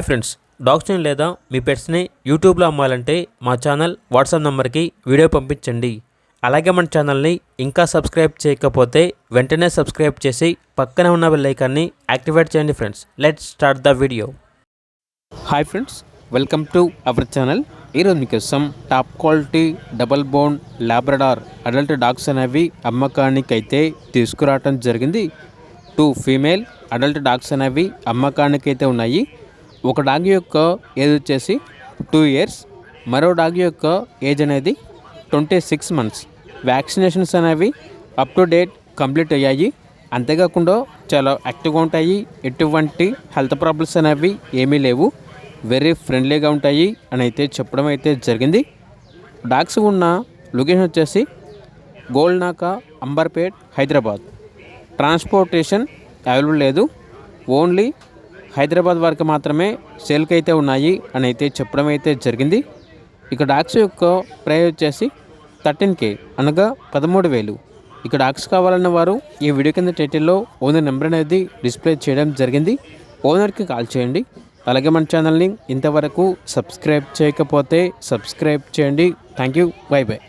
Friends, డాగ్స్ని లేదా మీ పెట్స్ని యూట్యూబ్లో అమ్మాలంటే మా ఛానల్ వాట్సాప్ నెంబర్కి వీడియో పంపించండి. అలాగే మన ఛానల్ని ఇంకా సబ్స్క్రైబ్ చేయకపోతే వెంటనే సబ్స్క్రైబ్ చేసి పక్కనే ఉన్న బెల్ ఐకాన్ని యాక్టివేట్ చేయండి. Friends, let's start the video. Hi friends, welcome to our channel. ఈరోజు మీకోసం top quality double bone Labrador adult dogs అనేవి అమ్మకానికి అయితే తీసుకురావటం జరిగింది. 2 ఫీమేల్ అడల్ట్ డాగ్స్ అనేవి అమ్మకానికి అయితే ఉన్నాయి. ఒక డాగ్ యొక్క ఏజ్ వచ్చేసి 2 ఇయర్స్, మరో డాగ్ యొక్క ఏజ్ అనేది 26 మంత్స్. వ్యాక్సినేషన్స్ అనేవి అప్ టు డేట్ కంప్లీట్ అయ్యాయి. అంతేకాకుండా చాలా యాక్టివ్గా ఉంటాయి. ఎటువంటి హెల్త్ ప్రాబ్లమ్స్ అనేవి ఏమీ లేవు. వెరీ ఫ్రెండ్లీగా ఉంటాయి అని అయితే చెప్పడం అయితే జరిగింది. డాగ్స్ ఉన్న లొకేషన్ వచ్చేసి గోల్నాకా, అంబర్పేట్, హైదరాబాద్. ట్రాన్స్పోర్టేషన్ అవైలబుల్ లేదు. ఓన్లీ హైదరాబాద్ వరకు మాత్రమే సేల్కి అయితే ఉన్నాయి అని అయితే చెప్పడం అయితే జరిగింది. ఇక డాగ్స్ యొక్క ప్రైస్ వచ్చేసి 13K, అనగా 13,000. ఇక డాగ్స్ కావాలన్న వారు ఈ వీడియో కింద టైటిల్లో ఓనర్ నెంబర్ అనేది డిస్ప్లే చేయడం జరిగింది. ఓనర్కి కాల్ చేయండి. అలాగే మన ఛానల్ని ఇంతవరకు సబ్స్క్రైబ్ చేయకపోతే సబ్స్క్రైబ్ చేయండి. Thank you. By by.